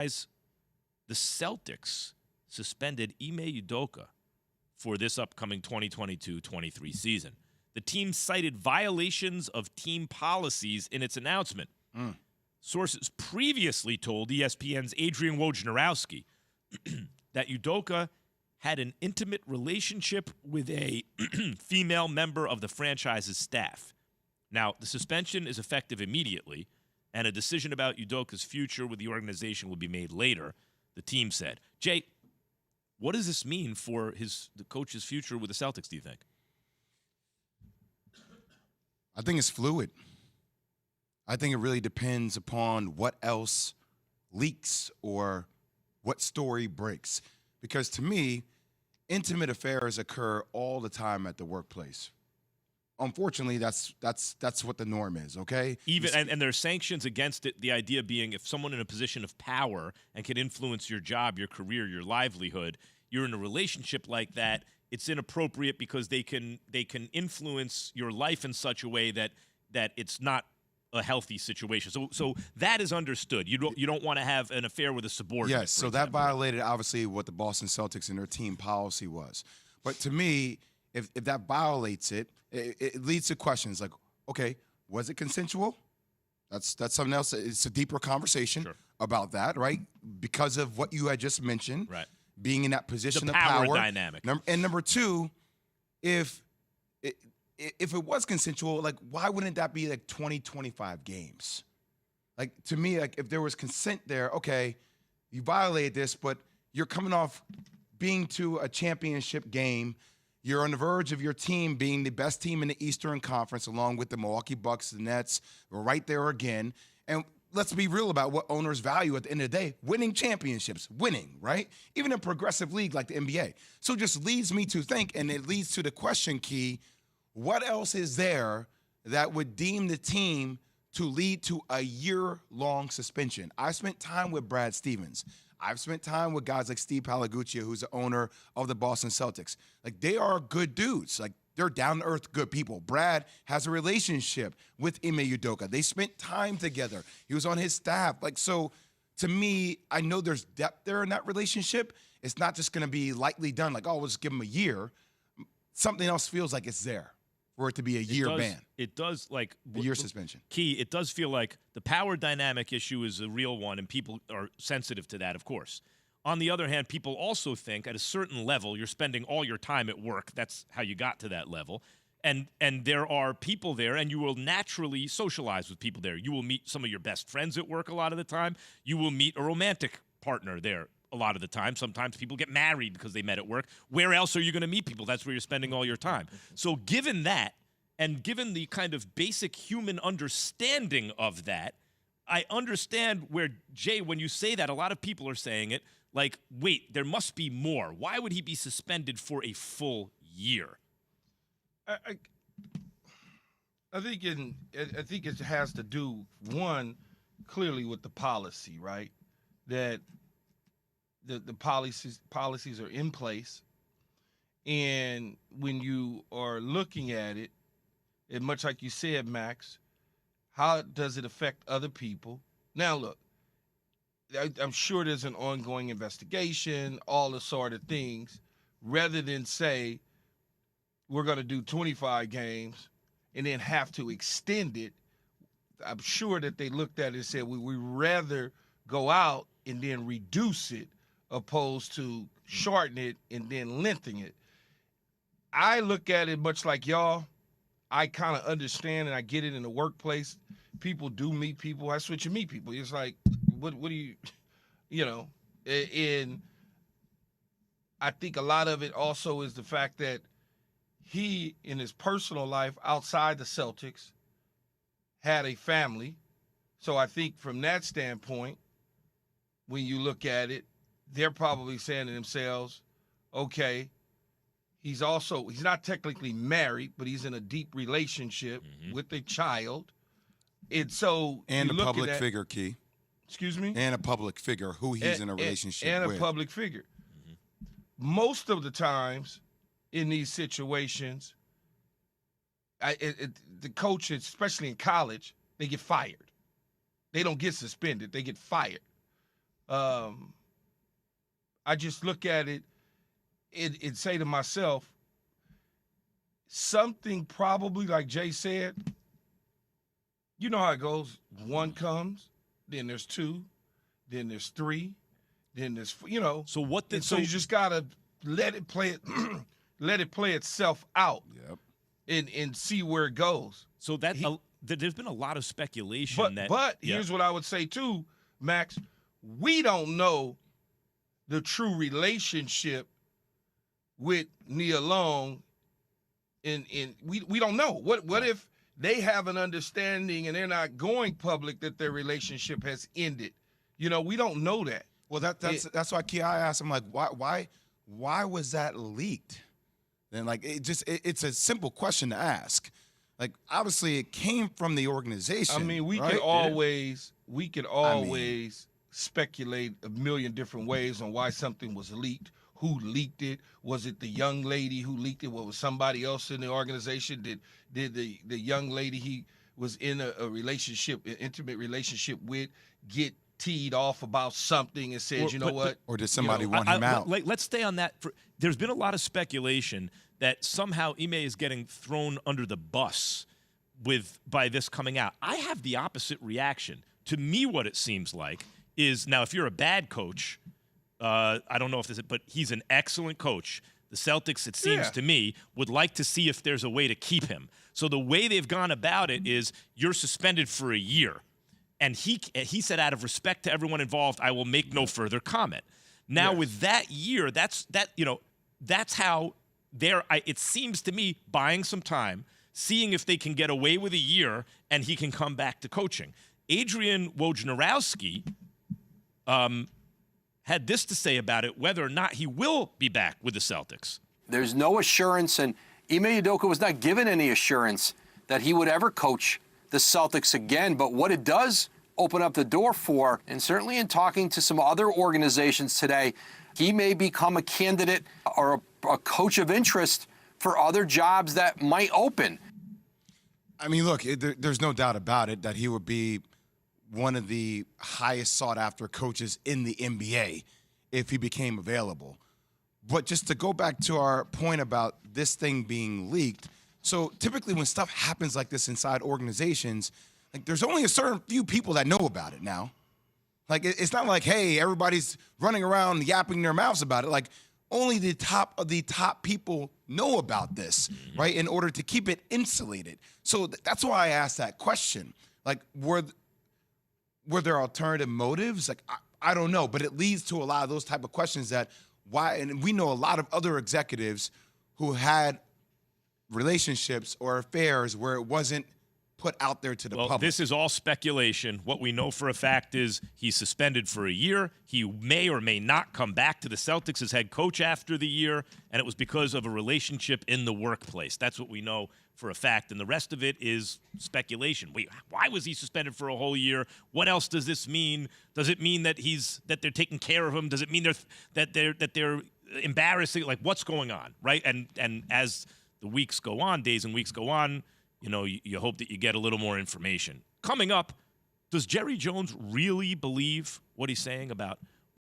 Guys, the Celtics suspended Ime Udoka for this upcoming 2022-23 season. The team cited violations of team policies in its announcement. Sources previously told ESPN's Adrian Wojnarowski that Udoka had an intimate relationship with a female member of the franchise's staff. Now, the suspension is effective immediately, and a decision about Udoka's future with the organization will be made later, the team said. Jay, what does this mean for the coach's future with the Celtics, do you think? I think it's fluid. I think it really depends upon what else leaks or what story breaks. Because to me, intimate affairs occur all the time at the workplace. Unfortunately, that's what the norm is, okay? And there are sanctions against it, the idea being if someone in a position of power and can influence your job, your career, your livelihood, you're in a relationship like that, it's inappropriate because they can influence your life in such a way that it's not a healthy situation. So that is understood. You don't want to have an affair with a subordinate. Yes, so that violated obviously what the Boston Celtics and their team policy was. But to me, if that violates it, it leads to questions like, okay, was it consensual? That's something else. It's a deeper conversation about that, right? Because of what you had just mentioned, right? Being in that position the of power dynamic. And number two, if it was consensual, like why wouldn't that be like 20, 25 games? Like to me, like if there was consent there, okay, you violated this, but you're coming off being to a championship game. You're on the verge of your team being the best team in the Eastern Conference, along with the Milwaukee Bucks, the Nets. We're right there again. And let's be real about what owners value at the end of the day. Winning championships, winning, right? Even a progressive league like the NBA. So it just leads me to think, and it leads to the question, Key, what else is there that would deem the team to lead to a year-long suspension? I spent time with Brad Stevens. I've spent time with guys like Steve Palaguccia, who's the owner of the Boston Celtics. Like, they are good dudes. Like, they're down-to-earth good people. Brad has a relationship with Ime Udoka. They spent time together. He was on his staff. Like, so to me, I know there's depth there in that relationship. It's not just going to be lightly done, like, oh, we'll just give him a year. Something else feels like it's there for it to be a year ban. It does, like a year suspension. Key, it does feel like the power dynamic issue is a real one, and people are sensitive to that, of course. On the other hand, people also think at a certain level, you're spending all your time at work. That's how you got to that level. And there are people there, and you will naturally socialize with people there. You will meet some of your best friends at work a lot of the time. You will meet a romantic partner there a lot of the time. Sometimes people get married because they met at work. Where else are you going to meet people? That's where you're spending all your time. So given that, and given the kind of basic human understanding of that, I understand where, Jay, when you say that, a lot of people are saying it, like, wait, there must be more. Why would he be suspended for a full year? I think it has to do, one, clearly with the policy, right? That the policies are in place, and when you are looking at it, and much like you said, Max, how does it affect other people? Now, look, I'm sure there's an ongoing investigation, all the sort of things, rather than say we're going to do 25 games and then have to extend it. I'm sure that they looked at it and said we rather go out and then reduce it opposed to shorten it and then lengthen it. I look at it much like y'all. I kind of understand and I get it in the workplace. People do meet people. That's what you meet people. It's like, what do you, and I think a lot of it also is the fact that he, in his personal life outside the Celtics, had a family. So I think from that standpoint, when you look at it, they're probably saying to themselves, okay, he's not technically married, but he's in a deep relationship with a child. And so a public figure, Key. Excuse me? And a public figure who he's in a relationship with. And a public figure. Most of the times in these situations, the coaches, especially in college, they get fired. They don't get suspended. They get fired. I just look at it and say to myself, something probably, like Jay said, you know how it goes. One comes, then there's two, then there's three, then there's, So what? So you just gotta let it play let it play itself out. Yep. And see where it goes. So there's been a lot of speculation But here's what I would say too, Max. We don't know the true relationship with Nia Long, and we don't know. What if they have an understanding and they're not going public that their relationship has ended? We don't know that. Well, that's why I asked him, like, why was that leaked? Then, like, it's a simple question to ask. Like, obviously, it came from the organization. I mean, we right? could always speculate a million different ways on why something was leaked. Who leaked it? Was it the young lady who leaked it? Was somebody else in the organization? Did the young lady he was in a relationship, an intimate relationship with, get teed off about something and said, what? Or did somebody want him out? Let's stay on that. There's been a lot of speculation that somehow Ime is getting thrown under the bus by this coming out. I have the opposite reaction. To me, what it seems like is, now if you're a bad coach, I don't know if this is, but he's an excellent coach. The Celtics, it seems to me, would like to see if there's a way to keep him. So the way they've gone about it is you're suspended for a year. And he said, out of respect to everyone involved, I will make no further comment. Now, with that year, that's how it seems to me, buying some time, seeing if they can get away with a year and he can come back to coaching. Adrian Wojnarowski had this to say about it, whether or not he will be back with the Celtics. There's no assurance, and Ime Udoka was not given any assurance that he would ever coach the Celtics again. But what it does open up the door for, and certainly in talking to some other organizations today, he may become a candidate or a coach of interest for other jobs that might open. I mean, look, there's no doubt about it that he would be one of the highest sought-after coaches in the NBA if he became available. But just to go back to our point about this thing being leaked, so typically when stuff happens like this inside organizations, like, there's only a certain few people that know about it now. Like, it's not like, hey, everybody's running around yapping their mouths about it. Like, only the top of the top people know about this, right, in order to keep it insulated. So that's why I asked that question. Like, were there alternative motives? Like, I don't know, but it leads to a lot of those type of questions that why, and we know a lot of other executives who had relationships or affairs where it wasn't put out there to the public. This is all speculation. What we know for a fact is he's suspended for a year. He may or may not come back to the Celtics as head coach after the year, and it was because of a relationship in the workplace. That's what we know for a fact, and the rest of it is speculation. Wait, why was he suspended for a whole year? What else does this mean? Does it mean that they're taking care of him? Does it mean that they're embarrassing? Like, what's going on, right? And as the weeks go on, days and weeks go on, you hope that you get a little more information. Coming up, does Jerry Jones really believe what he's saying about